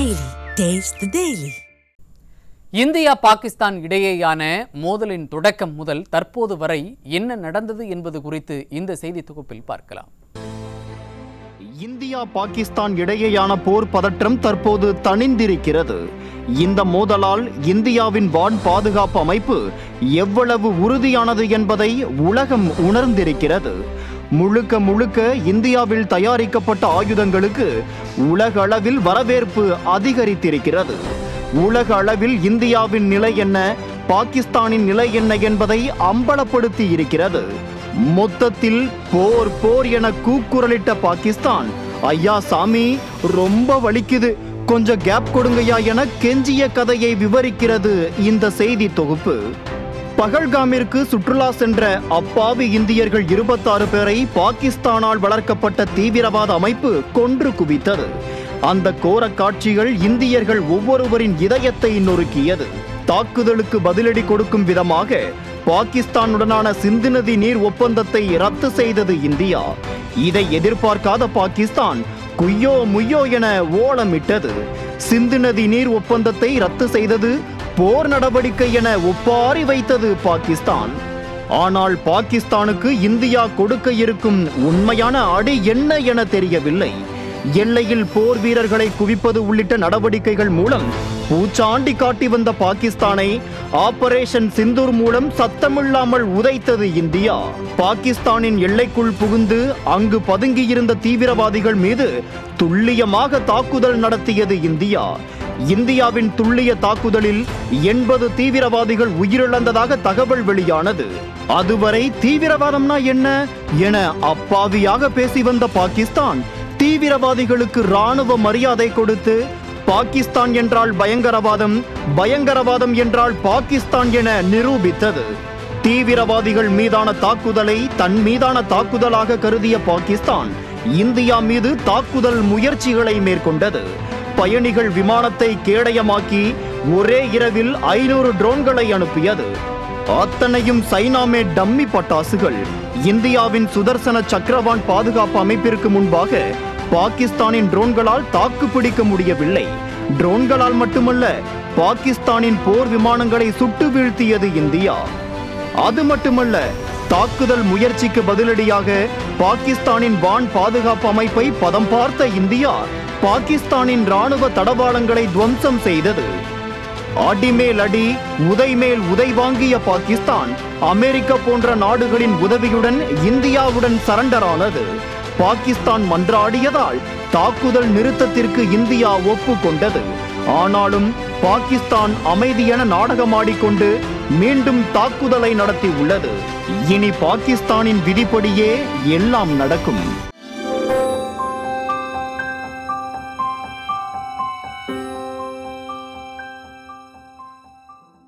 Daily. Taste the Daily. India Pakistan இடையேயான மோதலின் தொடக்கம் முதல் தற்போது வரை என்ன நடந்தது என்பது குறித்து இந்த செய்தி தொகுப்பில் பார்க்கலாம். இந்தியா பாகிஸ்தான் இடையேயான போர் பதற்றம் தற்போது தணிந்திருக்கிறது. இந்த மோதலால் இந்தியாவின் வான் பாதுகாப்பு அமைப்பு எவ்வளவு உறுதியானது என்பதை உலகம் உணர்ந்திருக்கிறது. முழுக்க முழுக்க இந்தியாவில் தயாரிக்கப்பட்ட ஆயுதங்களுக்கு உலக அளவில் வரவேற்பு அதிகரித்திருக்கிறது. உலக அளவில் இந்தியாவின் நிலை என்ன, பாகிஸ்தானின் நிலை என்ன என்பதை அம்பலப்படுத்தி இருக்கிறது. மொத்தத்தில் போர் போர் என கூக்குரலிட்ட பாகிஸ்தான், ஐயா சாமி ரொம்ப வலிக்குது, கொஞ்சம் கேப் கொடுங்கயா என கெஞ்சிய கதையை விவரிக்கிறது இந்த செய்தி தொகுப்பு. பகல்காமிற்கு சுற்றுலா சென்ற அப்பாவி இந்தியர்கள் 26 பேரை பாகிஸ்தானால் வளர்க்கப்பட்ட தீவிரவாத அமைப்பு கொன்று குவித்தது. அந்த கோர காட்சிகள் இந்தியர்கள் ஒவ்வொருவரின் இதயத்தை நொறுக்கியது. தாக்குதலுக்கு பதிலடி கொடுக்கும் விதமாக பாகிஸ்தானுடனான சிந்து நதி நீர் ஒப்பந்தத்தை ரத்து செய்தது இந்தியா. இதை எதிர்பார்க்காத பாகிஸ்தான் குய்யோ முய்யோ என ஓலமிட்டது. சிந்து நதி நீர் ஒப்பந்தத்தை ரத்து செய்தது, போர் நடவடிக்கை என ஒப்பாரி வைத்தது பாகிஸ்தான். ஆனால் பாகிஸ்தானுக்கு இந்தியா கொடுக்க இருக்கும் உண்மையான அடி என்ன என தெரியவில்லை. எல்லையில் போர் வீரர்களை குவிப்பது உள்ளிட்ட நடவடிக்கைகள் மூலம் பூச்சாண்டி காட்டி வந்த பாகிஸ்தானை ஆபரேஷன் சிந்தூர் மூலம் சத்தமில்லாமல் உதைத்தது இந்தியா. பாகிஸ்தானின் எல்லைக்குள் புகுந்து அங்கு பதுங்கியிருந்த தீவிரவாதிகள் மீது துல்லியமாக தாக்குதல் நடத்தியது இந்தியா. இந்தியாவின் துல்லிய தாக்குதலில் 80 தீவிரவாதிகள் உயிரிழந்ததாக தகவல் வெளியானது. அதுவரை தீவிரவாதம்னா என்ன என அப்பாவியாக பேசி வந்த பாகிஸ்தான் தீவிரவாதிகளுக்கு ராணுவ மரியாதை கொடுத்து பாகிஸ்தான் என்றால் பயங்கரவாதம், பயங்கரவாதம் என்றால் பாகிஸ்தான் என நிரூபித்தது. தீவிரவாதிகள் மீதான தாக்குதலை தன் மீதான தாக்குதலாக கருதிய பாகிஸ்தான் இந்தியா மீது தாக்குதல் முயற்சிகளை மேற்கொண்டது. பயணிகள் விமானத்தை கேடயமாக்கி ஒரே இரவில் 500 ட்ரோன்களை அனுப்பியது. அத்தனையும் சைனாமே டம்மி பட்டாசுகள். இந்தியாவின் சுதர்சன சக்கரவான் பாதுகாப்பு அமைப்பிற்கு முன்பாக பாகிஸ்தானின் ட்ரோன்களால் தாக்கு பிடிக்க முடியவில்லை. ட்ரோன்களால் மட்டுமல்ல, பாகிஸ்தானின் போர் விமானங்களை சுட்டு வீழ்த்தியது இந்தியா. அது மட்டுமல்ல, தாக்குதல் முயற்சிக்கு பதிலடியாக பாகிஸ்தானின் வான் பாதுகாப்பு அமைப்பை பதம் பார்த்த இந்தியா பாகிஸ்தானின் ராணுவ தடவாளங்களை துவம்சம் செய்தது. அடிமேல் அடி, உதைமேல் உதை வாங்கிய பாகிஸ்தான் அமெரிக்கா போன்ற நாடுகளின் உதவியுடன் இந்தியாவுடன் சரண்டரானது. பாகிஸ்தான் மன்றாடியதால் தாக்குதல் நிறுத்தத்திற்கு இந்தியா ஒப்புக்கொண்டது. ஆனாலும் பாகிஸ்தான் அமைதியென நாடகமாடிக்கொண்டு மீண்டும் தாக்குதலை நடத்தி உள்ளது. இனி பாகிஸ்தானின் விதிப்படியே எல்லாம் நடக்கும்.